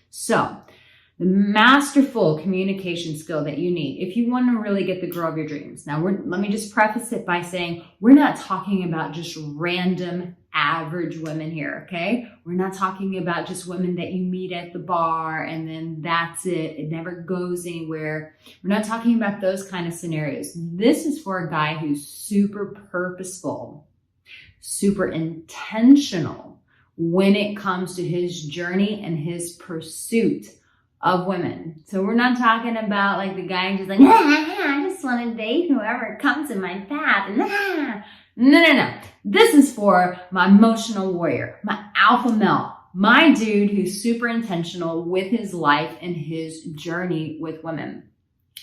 So the masterful communication skill that you need if you want to really get the girl of your dreams. Now, let me just preface it by saying we're not talking about just random average women here, okay? We're not talking about just women that you meet at the bar and then that's it. It never goes anywhere. We're not talking about those kind of scenarios. This is for a guy who's super purposeful, super intentional when it comes to his journey and his pursuit of women. So we're not talking about like the guy who's like, I just want to date whoever comes in my path. No. This is for my emotional warrior, my alpha male, my dude who's super intentional with his life and his journey with women.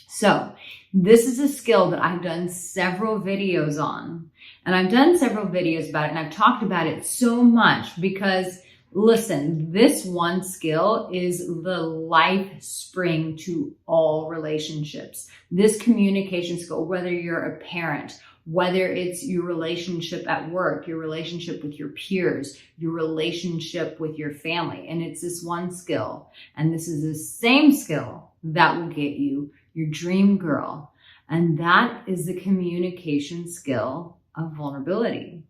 So this is a skill that I've done several videos on, and I've done several videos about it, and I've talked about it so much because listen, this one skill is the life spring to all relationships. This communication skill, whether you're a parent, whether it's your relationship at work, your relationship with your peers, your relationship with your family, and it's this one skill. And this is the same skill that will get you your dream girl. And that is the communication skill of vulnerability.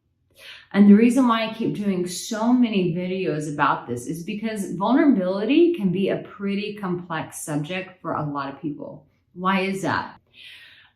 And the reason why I keep doing so many videos about this is because vulnerability can be a pretty complex subject for a lot of people. Why is that?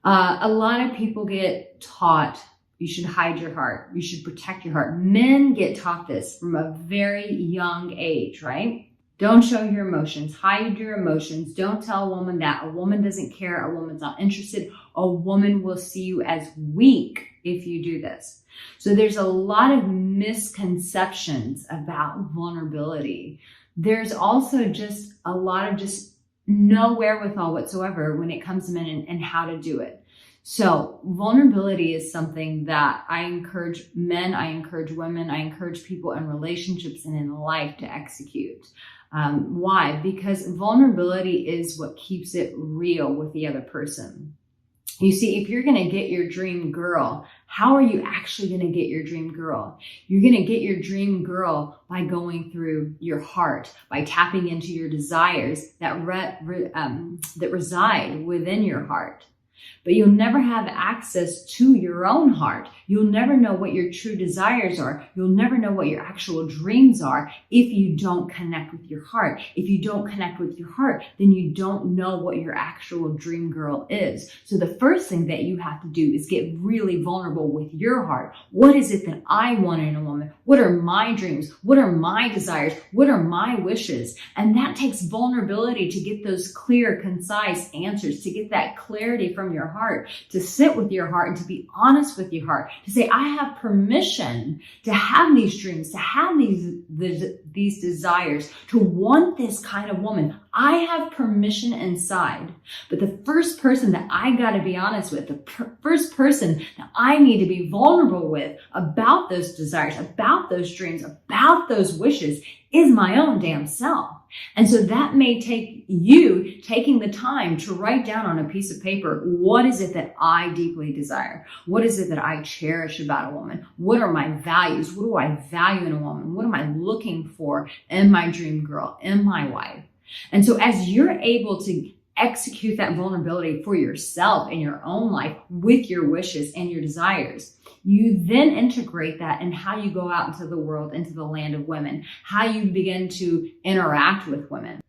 A lot of people get taught you should hide your heart. You should protect your heart. Men get taught this from a very young age, right? Don't show your emotions. Hide your emotions. Don't tell a woman that. A woman doesn't care. A woman's not interested. A woman will see you as weak if you do this. So there's a lot of misconceptions about vulnerability. There's also just a lot of just no wherewithal whatsoever when it comes to men and how to do it. So vulnerability is something that I encourage men, I encourage women, I encourage people in relationships and in life to execute. Why? Because vulnerability is what keeps it real with the other person. You see, if you're going to get your dream girl, how are you actually going to get your dream girl? You're going to get your dream girl by going through your heart, by tapping into your desires that reside within your heart. But you'll never have access to your own heart. You'll never know what your true desires are. You'll never know what your actual dreams are if you don't connect with your heart. If you don't connect with your heart, then you don't know what your actual dream girl is. So the first thing that you have to do is get really vulnerable with your heart. What is it that I want in a woman? What are my dreams? What are my desires? What are my wishes? And that takes vulnerability to get those clear, concise answers, to get that clarity from your heart, to sit with your heart and to be honest with your heart, to say, I have permission to have these dreams, to have these desires, to want this kind of woman. I have permission inside. But the first person that I got to be honest with, the first person that I need to be vulnerable with about those desires, about those dreams, about those wishes is my own damn self. And so that may take you taking the time to write down on a piece of paper, what is it that I deeply desire? What is it that I cherish about a woman? What are my values? What do I value in a woman? What am I looking for in my dream girl, in my wife? And so as you're able to execute that vulnerability for yourself in your own life with your wishes and your desires, you then integrate that in how you go out into the world, into the land of women, how you begin to interact with women.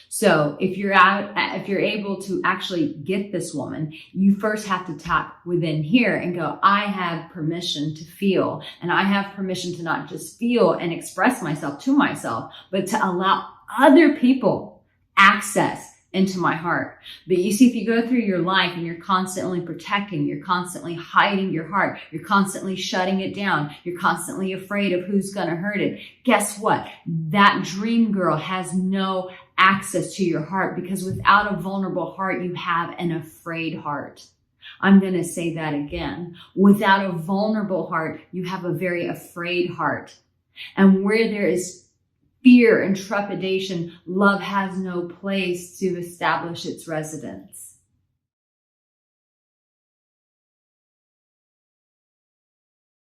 So if you're able to actually get this woman, you first have to tap within here and go, I have permission to feel, and I have permission to not just feel and express myself to myself, but to allow other people access into my heart. But you see, if you go through your life and you're constantly protecting, you're constantly hiding your heart, you're constantly shutting it down, you're constantly afraid of who's going to hurt it, guess what? That dream girl has no access to your heart, because without a vulnerable heart, you have an afraid heart. I'm going to say that again. Without a vulnerable heart, you have a very afraid heart. And where there is fear and trepidation, love has no place to establish its residence.